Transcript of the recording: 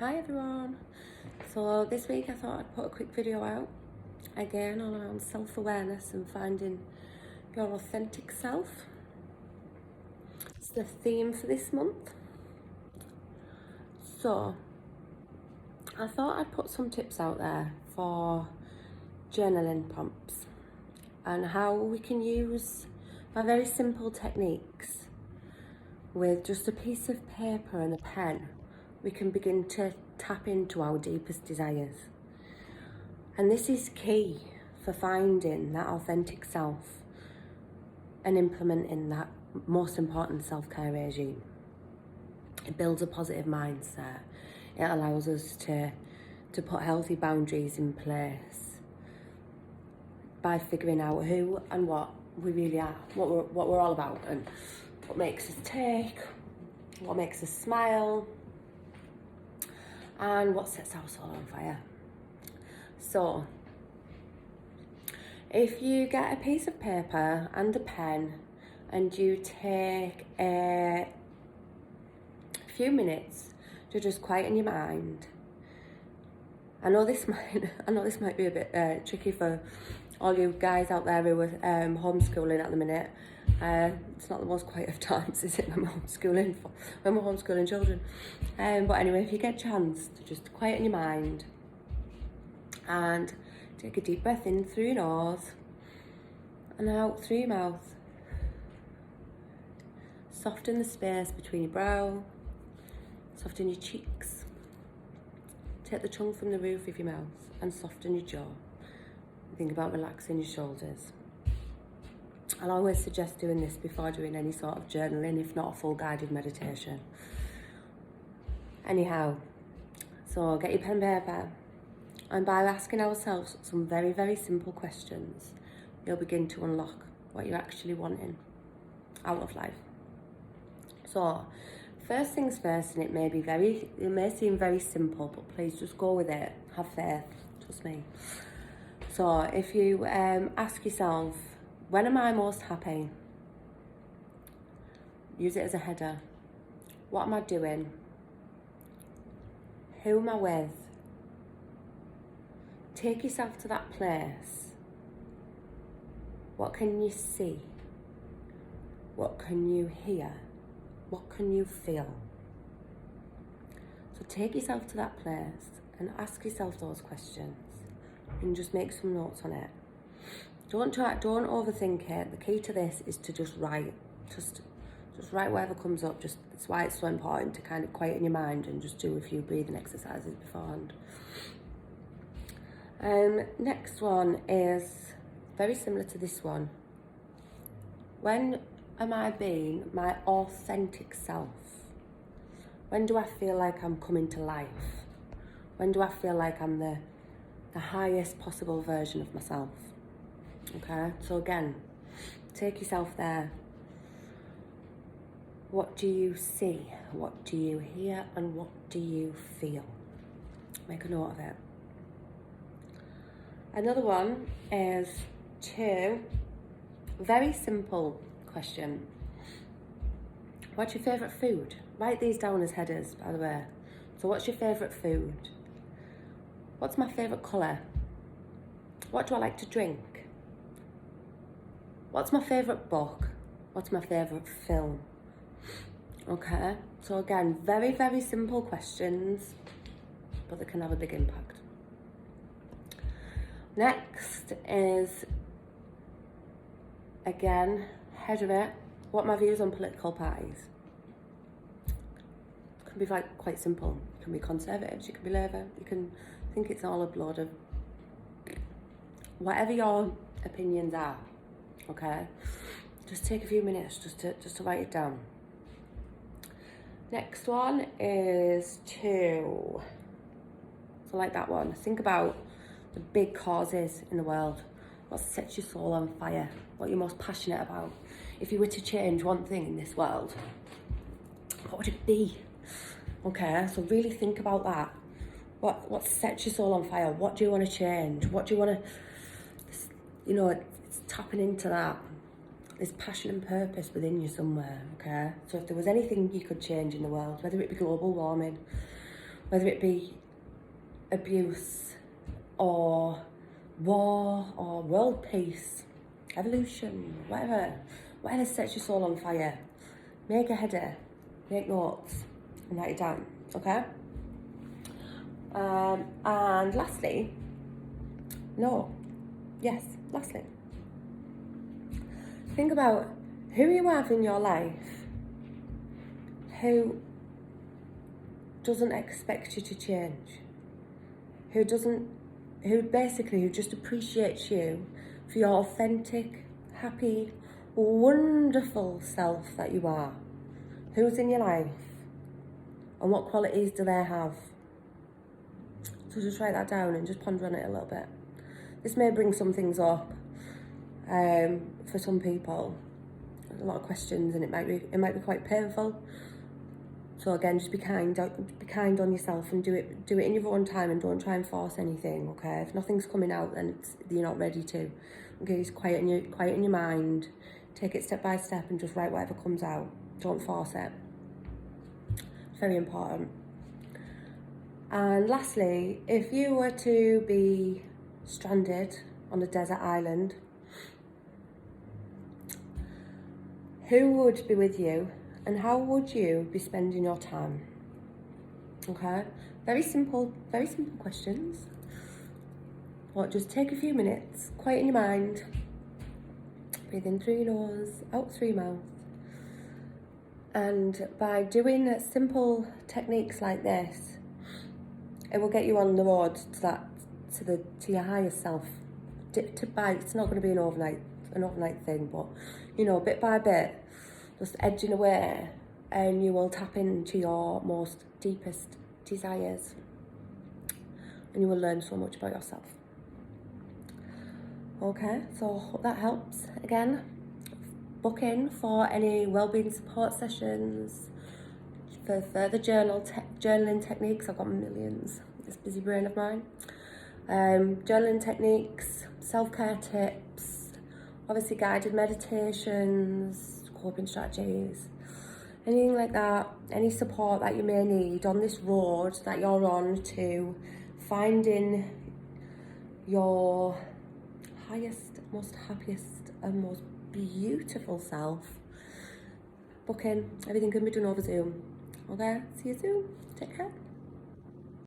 Hi everyone. So this week I thought I'd put a quick video out again all around self-awareness and finding your authentic self. It's the theme for this month. So I thought I'd put some tips out there for journaling prompts and how we can use my very simple techniques with just a piece of paper and a pen. We can begin to tap into our deepest desires. And this is key for finding that authentic self and implementing that most important self-care regime. It builds a positive mindset. It allows us to put healthy boundaries in place by figuring out who and what we really are, what we're all about, and what makes us tick, what makes us smile, and what sets our soul on fire. So, if you get a piece of paper and a pen and you take a few minutes to just quieten your mind. I know this might be a bit tricky for all you guys out there who are homeschooling at the minute. It's not the most quiet of times, is it, when we're homeschooling children? But anyway, if you get a chance to just quieten your mind and take a deep breath in through your nose and out through your mouth. Soften the space between your brow, soften your cheeks. Take the tongue from the roof of your mouth and soften your jaw. Think about relaxing your shoulders. I'll always suggest doing this before doing any sort of journaling, if not a full guided meditation. Anyhow, so get your pen and paper, and by asking ourselves some very, very simple questions, you'll begin to unlock what you're actually wanting out of life. So, first things first, and it may seem very simple, but please just go with it. Have faith, trust me. So, if you ask yourself, when am I most happy? Use it as a header. What am I doing? Who am I with? Take yourself to that place. What can you see? What can you hear? What can you feel? So take yourself to that place and ask yourself those questions and just make some notes on it. Don't overthink it. The key to this is to just write. Just write whatever comes up. That's why it's so important to kind of quieten your mind and just do a few breathing exercises beforehand. Next one is very similar to this one. When am I being my authentic self? When do I feel like I'm coming to life? When do I feel like I'm the highest possible version of myself? Okay, so again, take yourself there. What do you see? What do you hear? And what do you feel? Make a note of it. Another one is very simple question. What's your favourite food? Write these down as headers, by the way. So what's your favourite food? What's my favourite colour? What do I like to drink? What's my favourite book? What's my favourite film? Okay, so again, very, very simple questions, but they can have a big impact. Next is, again, header it. What are my views on political parties? It can be quite simple. You can be Conservatives, you can be Labour, you can think it's all a load of whatever your opinions are. Okay, just take a few minutes just to write it down. Next one is so like that one, think about the big causes in the world. What sets your soul on fire? What you're most passionate about? If you were to change one thing in this world, what would it be? Okay, so really think about that. What sets your soul on fire? What do you want to change? What do you want to, it's tapping into that. There's passion and purpose within you somewhere, okay? So if there was anything you could change in the world, whether it be global warming, whether it be abuse or war or world peace, evolution, whatever sets your soul on fire. Make a header, make notes, and write it down, okay? And lastly, think about who you have in your life who doesn't expect you to change, who just appreciates you for your authentic, happy, wonderful self that you are. Who's in your life and what qualities do they have? So just write that down and just ponder on it a little bit. This may bring some things up for some people. There's a lot of questions and it might be quite painful. So again, just be kind on yourself and do it in your own time and don't try and force anything, okay? If nothing's coming out, then you're not ready to. Okay, just quiet in your mind, take it step by step and just write whatever comes out. Don't force it. It's very important. And lastly, if you were to be stranded on a desert island, who would be with you and how would you be spending your time? Okay, very simple questions. Well, just take a few minutes, quiet in your mind, breathe in through your nose, out through your mouth. And by doing simple techniques like this, it will get you on the road to your higher self. It's not going to be an overnight thing, but bit by bit, just edging away, and you will tap into your most deepest desires, and you will learn so much about yourself. Okay, so hope that helps. Again, book in for any wellbeing support sessions, for further journaling techniques. I've got millions, this busy brain of mine. Journaling techniques, self-care tips, obviously guided meditations, coping strategies, anything like that, any support that you may need on this road that you're on to finding your highest, most happiest and most beautiful self. Book in. Everything can be done over Zoom. Okay, see you soon. Take care.